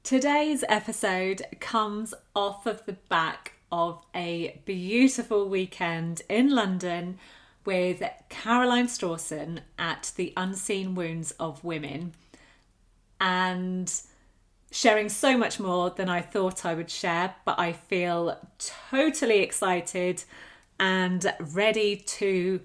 Today's episode comes off of the back of a beautiful weekend in London with Caroline Strawson at the Unseen Wounds of Women, and sharing so much more than I thought I would share, but I feel totally excited and ready to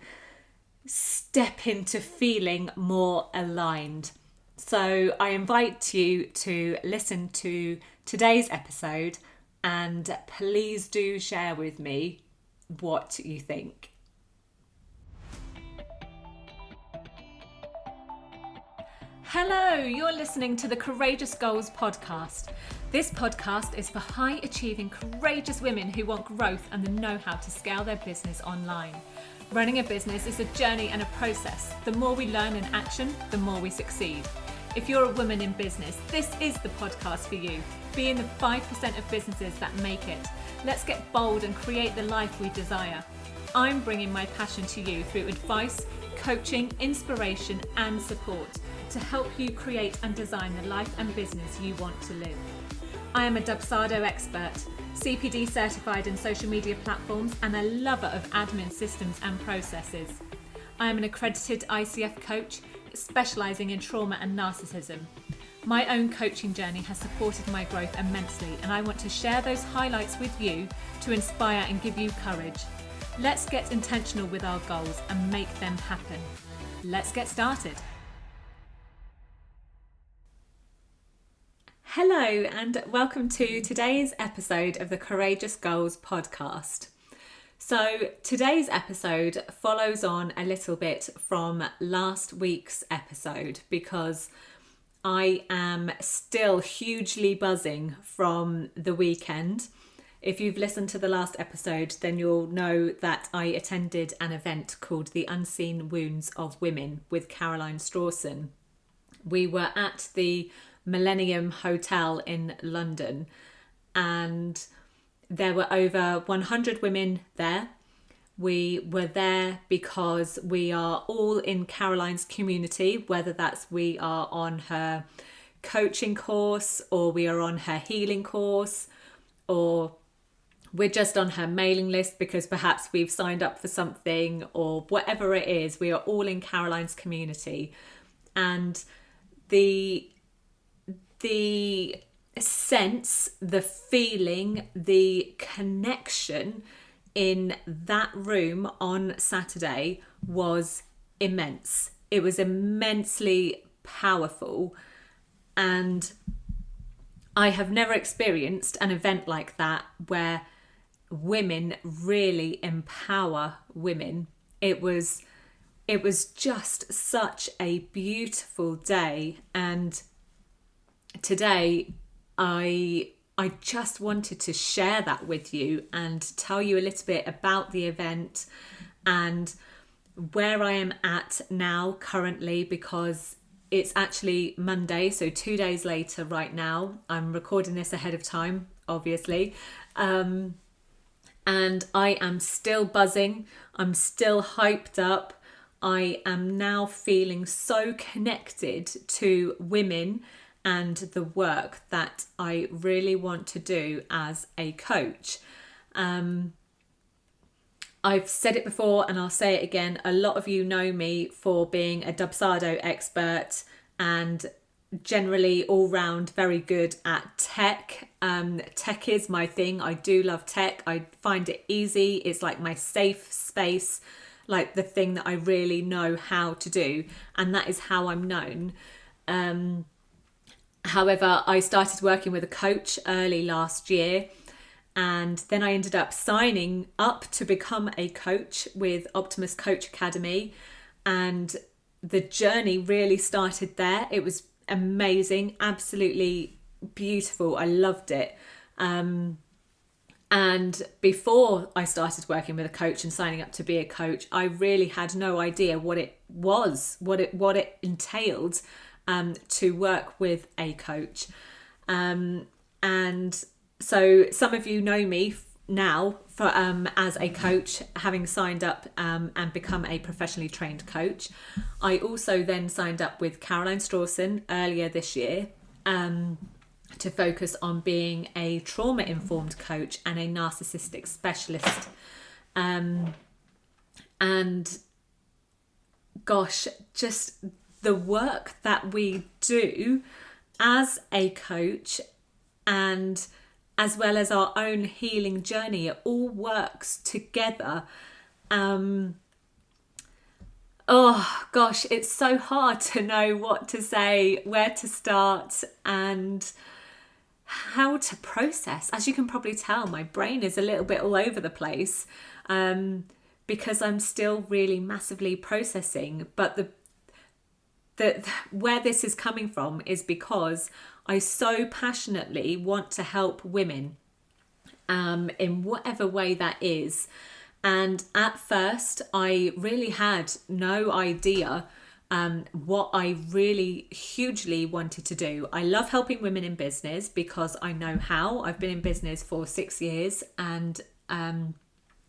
step into feeling more aligned. So I invite you to listen to today's episode and please do share with me what you think. Hello, you're listening to the Courageous Goals podcast. This podcast is for high achieving, courageous women who want growth and the know-how to scale their business online. Running a business is a journey and a process. The more we learn in action, the more we succeed. If you're a woman in business, this is the podcast for you. Be in the 5% of businesses that make it. Let's get bold and create the life we desire. I'm bringing my passion to you through advice, coaching, inspiration, and support to help you create and design the life and business you want to live. I am a Dubsado expert, CPD certified in social media platforms, and a lover of admin systems and processes. I am an accredited ICF coach, specialising in trauma and narcissism. My own coaching journey has supported my growth immensely, and I want to share those highlights with you to inspire and give you courage. Let's get intentional with our goals and make them happen. Let's get started. Hello and welcome to today's episode of the Courageous Goals podcast. So today's episode follows on a little bit from last week's episode because I am still hugely buzzing from the weekend. If you've listened to the last episode, then you'll know that I attended an event called the Unseen Wounds of Women with Caroline Strawson. We were at the Millennium Hotel in London, and there were over 100 women there. We were there because we are all in Caroline's community, whether that's we are on her coaching course or we are on her healing course, or we're just on her mailing list because perhaps we've signed up for something, or whatever it is, we are all in Caroline's community. And the sense, the feeling, the connection in that room on Saturday was immense. It was immensely powerful, and I have never experienced an event like that where women really empower women. It was just such a beautiful day, and today I just wanted to share that with you and tell you a little bit about the event and where I am at now currently, because it's actually Monday, so 2 days later right now. I'm recording this ahead of time, obviously. And I am still buzzing. I'm still hyped up. I am now feeling so connected to women and the work that I really want to do as a coach. I've said it before and I'll say it again. A lot of you know me for being a Dubsado expert and generally all round very good at tech. Tech is my thing. I do love tech. I find it easy. It's like my safe space, like the thing that I really know how to do. And that is how I'm known. However, I started working with a coach early last year, and then I ended up signing up to become a coach with Optimus Coach Academy, and the journey really started there. It was amazing, absolutely beautiful. I loved it. And before I started working with a coach and signing up to be a coach, I really had no idea what it was, what it entailed to work with a coach. And so some of you know me now for as a coach, having signed up and become a professionally trained coach. I also then signed up with Caroline Strawson earlier this year to focus on being a trauma-informed coach and a narcissistic specialist. And gosh, just the work that we do as a coach, and as well as our own healing journey, it all works together. Oh gosh, it's so hard to know what to say, where to start, and how to process. As you can probably tell, my brain is a little bit all over the place, because I'm still really massively processing. But the where this is coming from is because I so passionately want to help women, in whatever way that is. And at first, I really had no idea what I really hugely wanted to do. I love helping women in business because I know how. I've been in business for 6 years, and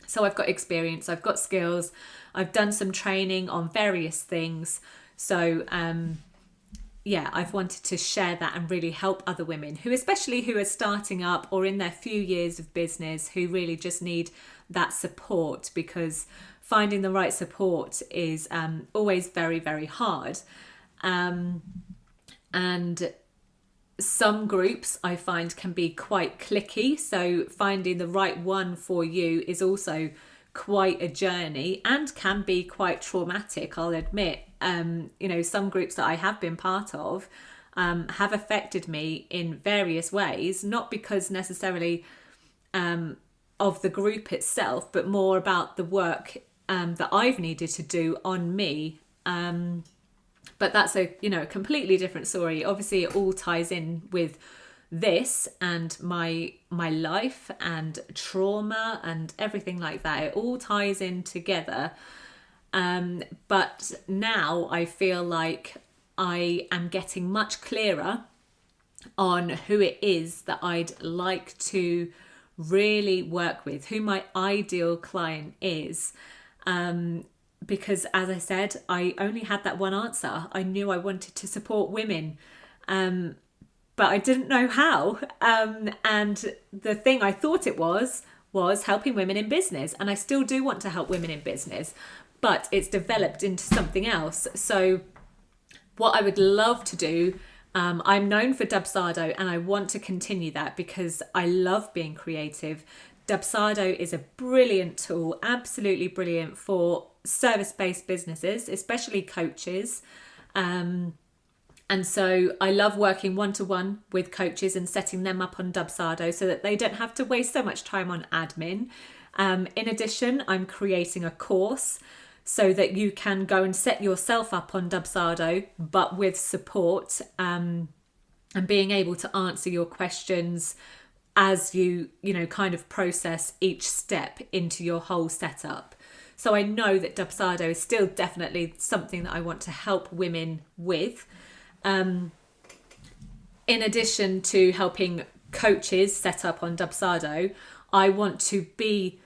so I've got experience, I've got skills, I've done some training on various things. So yeah, I've wanted to share that and really help other women especially who are starting up or in their few years of business, who really just need that support, because finding the right support is always very, very hard. And some groups I find can be quite cliquey, so finding the right one for you is also quite a journey and can be quite traumatic, I'll admit. Some groups that I have been part of have affected me in various ways, not because necessarily of the group itself, but more about the work that I've needed to do on me. But that's a completely different story. Obviously, it all ties in with this and my life and trauma and everything like that. It all ties in together. But now I feel like I am getting much clearer on who it is that I'd like to really work with, who my ideal client is. Because as I said, I only had that one answer. I knew I wanted to support women, but I didn't know how. And the thing I thought it was helping women in business. And I still do want to help women in business, but it's developed into something else. So what I would love to do, I'm known for Dubsado, and I want to continue that because I love being creative. Dubsado is a brilliant tool, absolutely brilliant for service-based businesses, especially coaches. And so I love working one-to-one with coaches and setting them up on Dubsado so that they don't have to waste so much time on admin. In addition, I'm creating a course so that you can go and set yourself up on Dubsado, but with support, and being able to answer your questions as you kind of process each step into your whole setup. So I know that Dubsado is still definitely something that I want to help women with. In addition to helping coaches set up on Dubsado, I want to be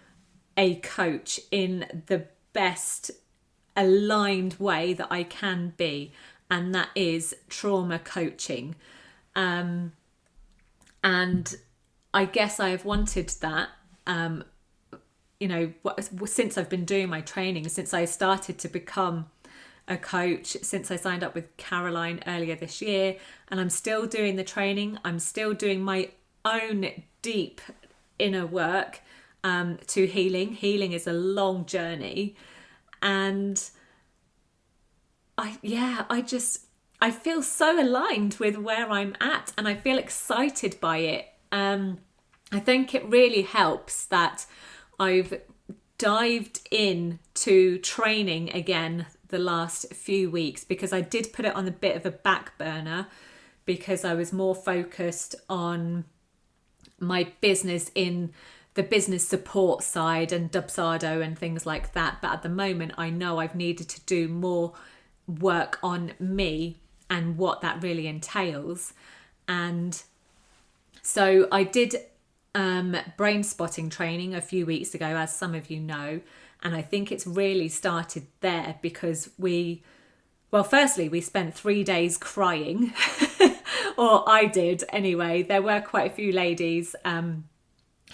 a coach in the best aligned way that I can be, and that is trauma coaching. And I guess I have wanted that, since I've been doing my training, since I started to become a coach, since I signed up with Caroline earlier this year, and I'm still doing the training. I'm still doing my own deep inner work to healing. Healing is a long journey, and I feel so aligned with where I'm at, and I feel excited by it. I think it really helps that I've dived into training again the last few weeks, because I did put it on a bit of a back burner because I was more focused on my business in the business support side and Dubsado and things like that. But at the moment, I know I've needed to do more work on me and what that really entails. And so I did brain spotting training a few weeks ago, as some of you know, and I think it's really started there because firstly, we spent 3 days crying or I did anyway. There were quite a few ladies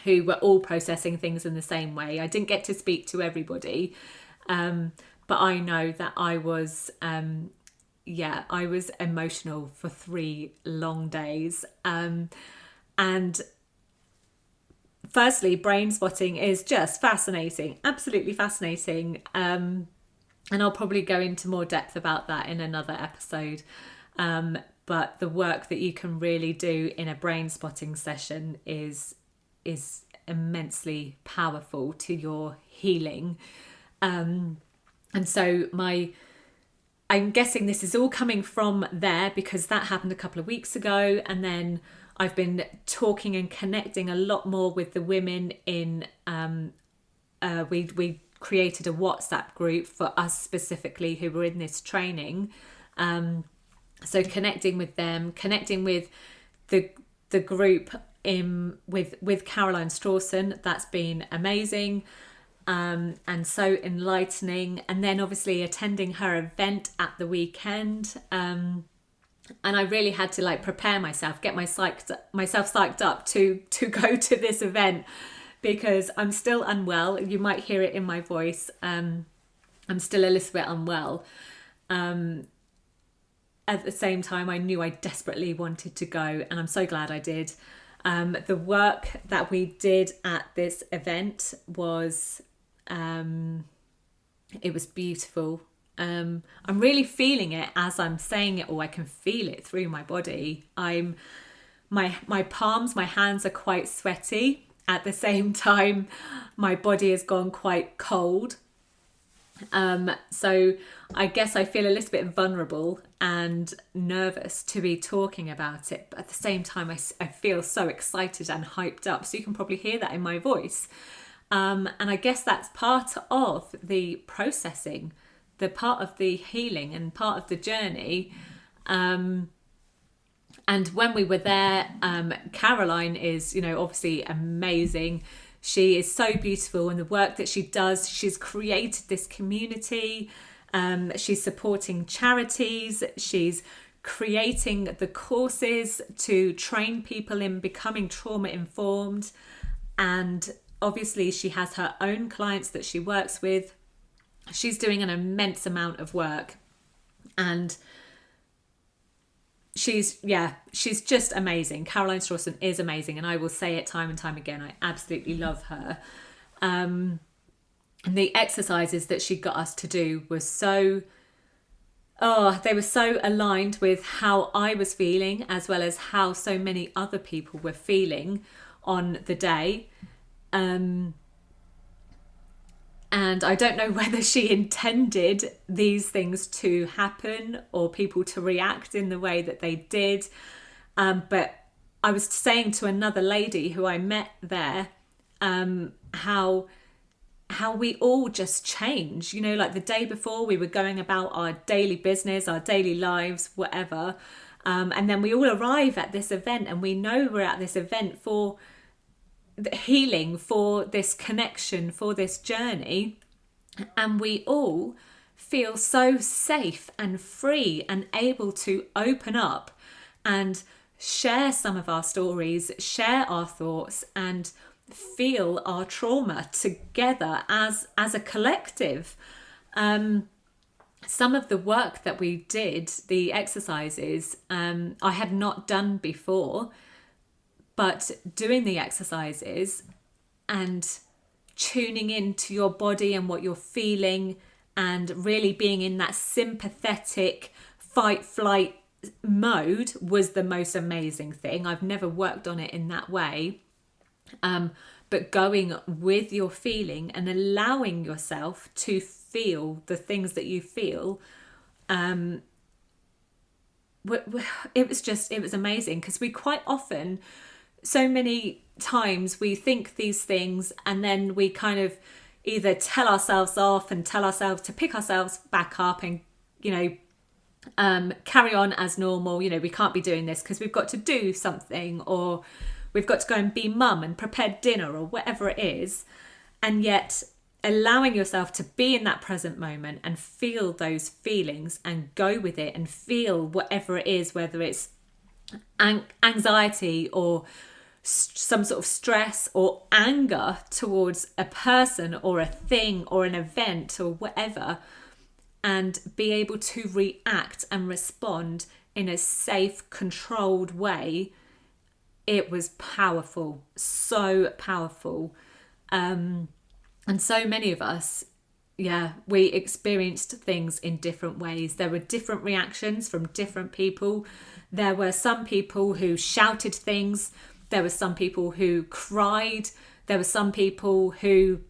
who were all processing things in the same way. I didn't get to speak to everybody, but I know that I was emotional for 3 long days. And firstly, brain spotting is just fascinating, absolutely fascinating. And I'll probably go into more depth about that in another episode. But the work that you can really do in a brain spotting session is immensely powerful to your healing. And so I'm guessing this is all coming from there, because that happened a couple of weeks ago. And then I've been talking and connecting a lot more with the women in, we created a WhatsApp group for us specifically who were in this training. So connecting with them, connecting with the group with Caroline Strawson, that's been amazing. And so enlightening. And then obviously attending her event at the weekend. And I really had to prepare myself, get myself psyched up to go to this event, because I'm still unwell. You might hear it in my voice. I'm still a little bit unwell. At the same time, I knew I desperately wanted to go, and I'm so glad I did. The work that we did at this event was, it was beautiful. I'm really feeling it as I'm saying it, or I can feel it through my body. My palms, my hands are quite sweaty. At the same time, my body has gone quite cold. So I guess I feel a little bit vulnerable and nervous to be talking about it. But at the same time, I feel so excited and hyped up. So you can probably hear that in my voice. And I guess that's part of the processing, the part of the healing and part of the journey. And when we were there, Caroline is, obviously amazing. She is so beautiful, and the work that she does, she's created this community. She's supporting charities. She's creating the courses to train people in becoming trauma informed. And obviously she has her own clients that she works with. She's doing an immense amount of work, and she's just amazing. Caroline Strawson is amazing, and I will say it time and time again. I absolutely love her. And the exercises that she got us to do were they were so aligned with how I was feeling, as well as how so many other people were feeling on the day. And I don't know whether she intended these things to happen or people to react in the way that they did. But I was saying to another lady who I met there, how we all just change. Like the day before, we were going about our daily business, our daily lives, whatever. And then we all arrive at this event, and we know we're at this event for healing, for this connection, for this journey, and we all feel so safe and free and able to open up and share some of our stories, share our thoughts, and feel our trauma together as a collective. Some of the work that we did, the exercises, I had not done before. But doing the exercises and tuning into your body and what you're feeling, and really being in that sympathetic fight-flight mode was the most amazing thing. I've never worked on it in that way. But going with your feeling and allowing yourself to feel the things that you feel, it was amazing, because we quite often, so many times, we think these things and then we kind of either tell ourselves off and tell ourselves to pick ourselves back up and, carry on as normal. We can't be doing this because we've got to do something, or we've got to go and be mum and prepare dinner, or whatever it is. And yet allowing yourself to be in that present moment and feel those feelings and go with it and feel whatever it is, whether it's anxiety or some sort of stress or anger towards a person or a thing or an event or whatever, and be able to react and respond in a safe, controlled way, it was powerful, so powerful. And so many of us, we experienced things in different ways. There were different reactions from different people. There were some people who shouted things. There were some people who cried. There were some people who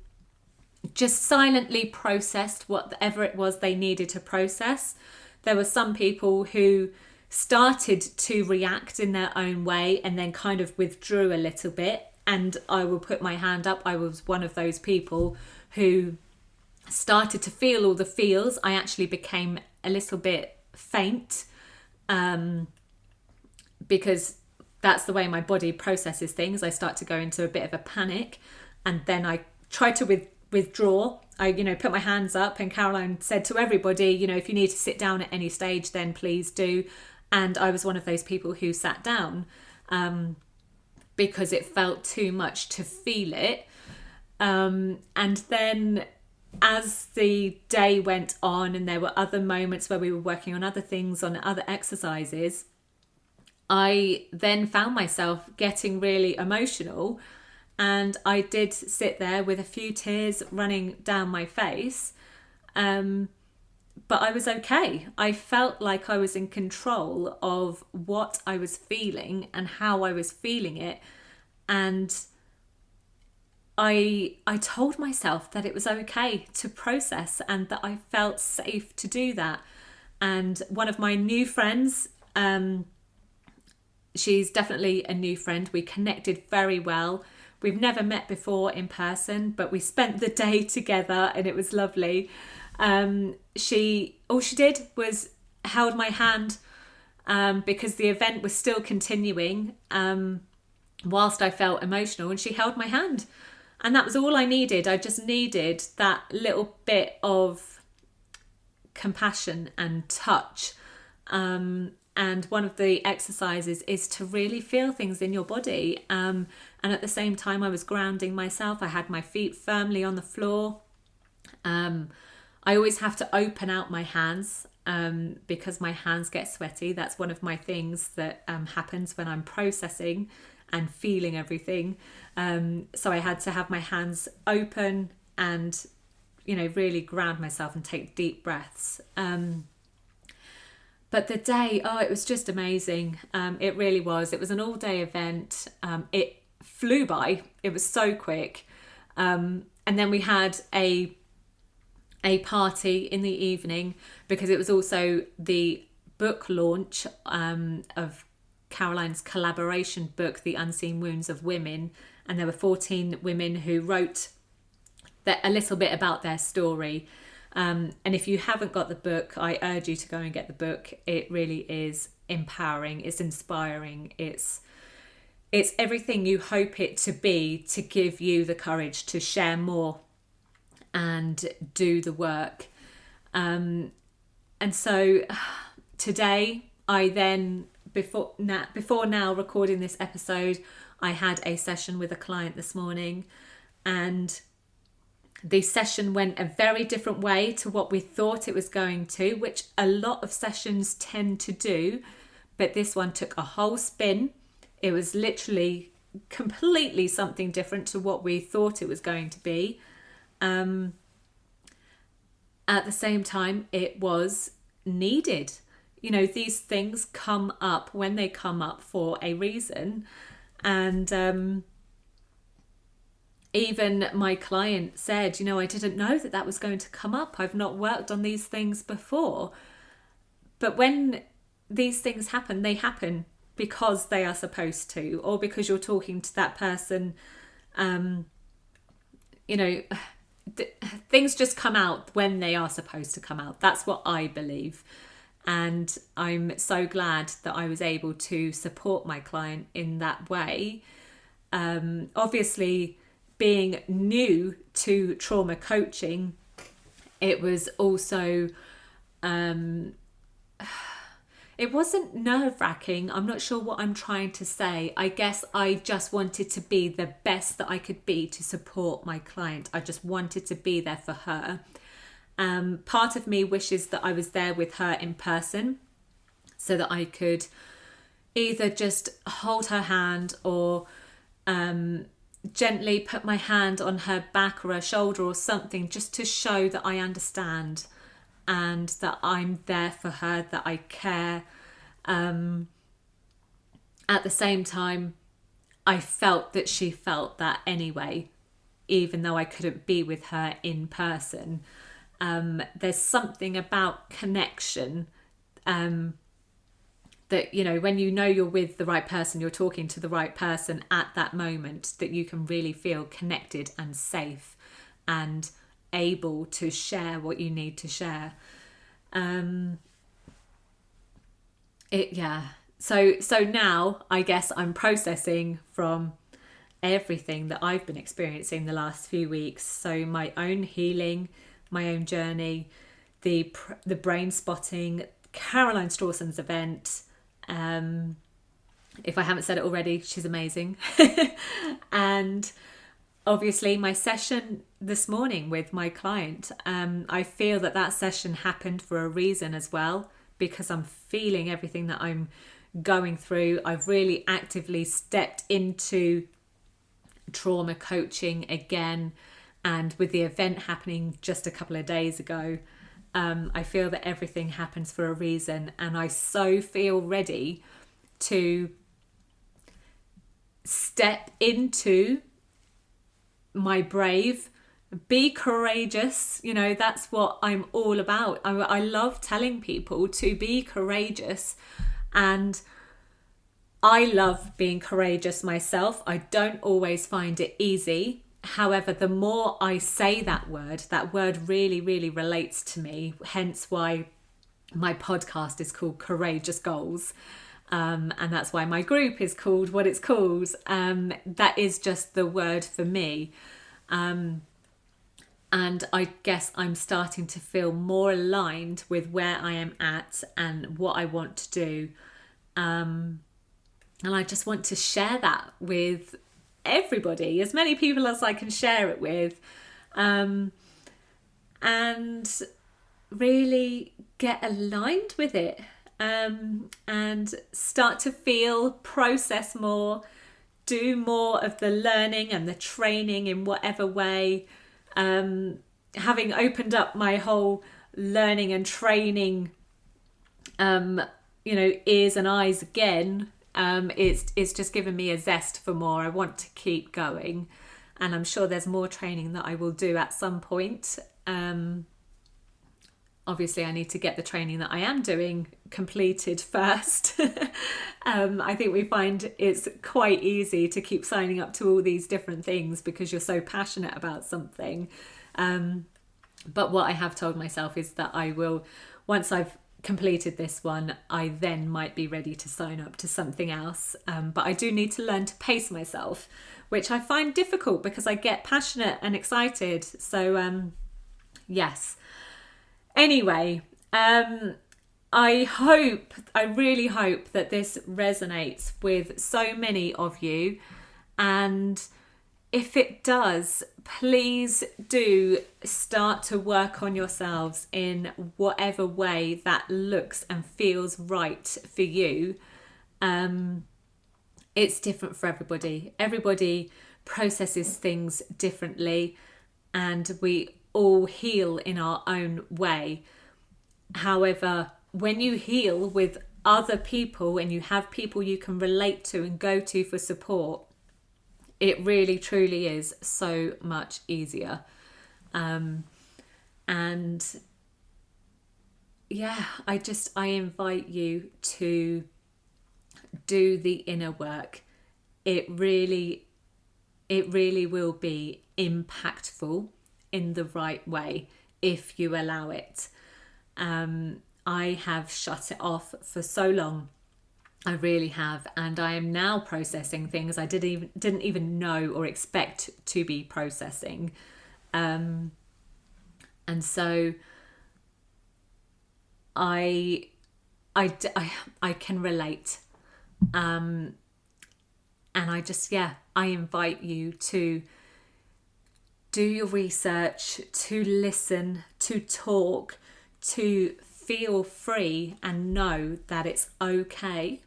just silently processed whatever it was they needed to process. There were some people who started to react in their own way and then kind of withdrew a little bit. And I will put my hand up. I was one of those people who started to feel all the feels. I actually became a little bit faint because that's the way my body processes things. I start to go into a bit of a panic, and then I try to withdraw. I put my hands up, and Caroline said to everybody, if you need to sit down at any stage, then please do. And I was one of those people who sat down because it felt too much to feel it. And then as the day went on and there were other moments where we were working on other things, on other exercises, I then found myself getting really emotional, and I did sit there with a few tears running down my face. But I was okay. I felt like I was in control of what I was feeling and how I was feeling it. And I told myself that it was okay to process and that I felt safe to do that. And one of my new friends, she's definitely a new friend. We connected very well. We've never met before in person, but we spent the day together and it was lovely. All she did was held my hand because the event was still continuing whilst I felt emotional, and she held my hand. And that was all I needed. I just needed that little bit of compassion and touch. And one of the exercises is to really feel things in your body. And at the same time, I was grounding myself. I had my feet firmly on the floor. I always have to open out my hands because my hands get sweaty. That's one of my things that happens when I'm processing and feeling everything. So I had to have my hands open and, really ground myself and take deep breaths. But the day, it was just amazing. It really was. It was an all-day event. It flew by. It was so quick. And then we had a party in the evening because it was also the book launch of Caroline's collaboration book, The Unseen Wounds of Women. And there were 14 women who wrote a little bit about their story. And if you haven't got the book, I urge you to go and get the book. It really is empowering. It's inspiring. It's everything you hope it to be, to give you the courage to share more and do the work. And so today, I then, before now recording this episode, I had a session with a client this morning, and the session went a very different way to what we thought it was going to, which a lot of sessions tend to do. But this one took a whole spin. It was literally completely something different to what we thought it was going to be. At the same time, it was needed. These things come up when they come up for a reason. And even my client said, I didn't know that was going to come up. I've not worked on these things before. But when these things happen, they happen because they are supposed to, or because you're talking to that person. Things just come out when they are supposed to come out. That's what I believe. And I'm so glad that I was able to support my client in that way. Obviously, being new to trauma coaching, it was also, it it wasn't nerve-wracking. I'm not sure what I'm trying to say. I guess I just wanted to be the best that I could be to support my client. I just wanted to be there for her. Part of me wishes that I was there with her in person so that I could either just hold her hand or gently put my hand on her back or her shoulder or something, just to show that I understand and that I'm there for her, that I care. At the same time, I felt that she felt that anyway, even though I couldn't be with her in person. There's something about connection that, you know, when you know you're with the right person, you're talking to the right person at that moment, that you can really feel connected and safe and able to share what you need to share. So now I guess I'm processing from everything that I've been experiencing the last few weeks. So my own healing, my own journey, the brain spotting, Caroline Strawson's event. If I haven't said it already, she's amazing. And obviously my session this morning with my client. I feel that session happened for a reason as well, because I'm feeling everything that I'm going through. I've really actively stepped into trauma coaching again, and with the event happening just a couple of days ago, I feel that everything happens for a reason, and I so feel ready to step into my brave, be courageous. You know, that's what I'm all about. I love telling people to be courageous, and I love being courageous myself. I don't always find it easy. However, the more I say that word really, really relates to me. Hence why my podcast is called Courageous Goals. And that's why my group is called what it's called. That is just the word for me. And I guess I'm starting to feel more aligned with where I am at and what I want to do. And I just want to share that with everybody, as many people as I can share it with, and really get aligned with it, and start to process more, do more of the learning and the training in whatever way. Having opened up my whole learning and training, ears and eyes again, it's just given me a zest for more. I want to keep going, and I'm sure there's more training that I will do at some point. Obviously I need to get the training that I am doing completed first. I think we find it's quite easy to keep signing up to all these different things because you're so passionate about something. But what I have told myself is that I will, once I've completed this one, I then might be ready to sign up to something else. But I do need to learn to pace myself, which I find difficult because I get passionate and excited. So yes. Anyway, I really hope that this resonates with so many of you. And if it does, please do start to work on yourselves in whatever way that looks and feels right for you. It's different for everybody. Everybody processes things differently, and we all heal in our own way. However, when you heal with other people and you have people you can relate to and go to for support, it really truly is so much easier. And yeah, I invite you to do the inner work. It really will be impactful in the right way if you allow it. I have shut it off for so long. I really have, and I am now processing things I didn't even know or expect to be processing. And so I I can relate. And I invite you to do your research, to listen, to talk, to feel free and know that it's okay.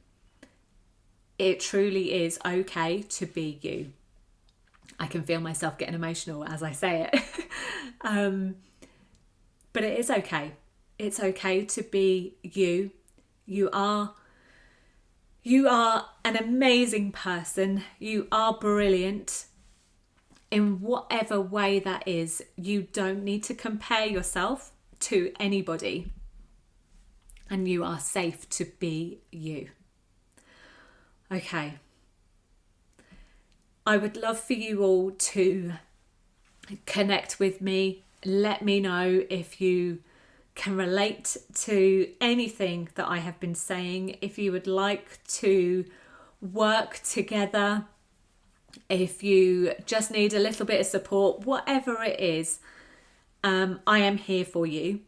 It truly is okay to be you. I can feel myself getting emotional as I say it. But it is okay. It's okay to be you. You are an amazing person. You are brilliant. In whatever way that is, you don't need to compare yourself to anybody. And you are safe to be you. Okay. I would love for you all to connect with me. Let me know if you can relate to anything that I have been saying. If you would like to work together, if you just need a little bit of support, whatever it is, I am here for you.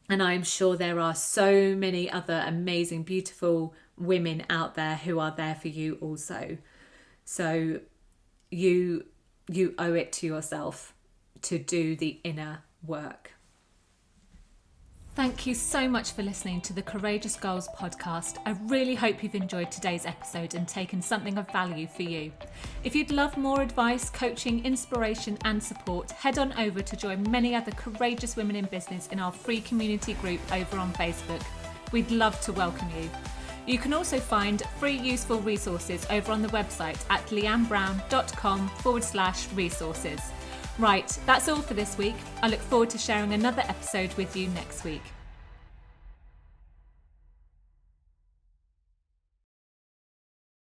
And I'm sure there are so many other amazing, beautiful women out there who are there for you also. So you owe it to yourself to do the inner work. Thank you so much for listening to the Courageous Girls podcast. I really hope you've enjoyed today's episode and taken something of value for you. If you'd love more advice, coaching, inspiration and support, head on over to join many other courageous women in business in our free community group over on Facebook. We'd love to welcome you. You can also find free useful resources over on the website at leannebrown.com/resources. Right, that's all for this week. I look forward to sharing another episode with you next week.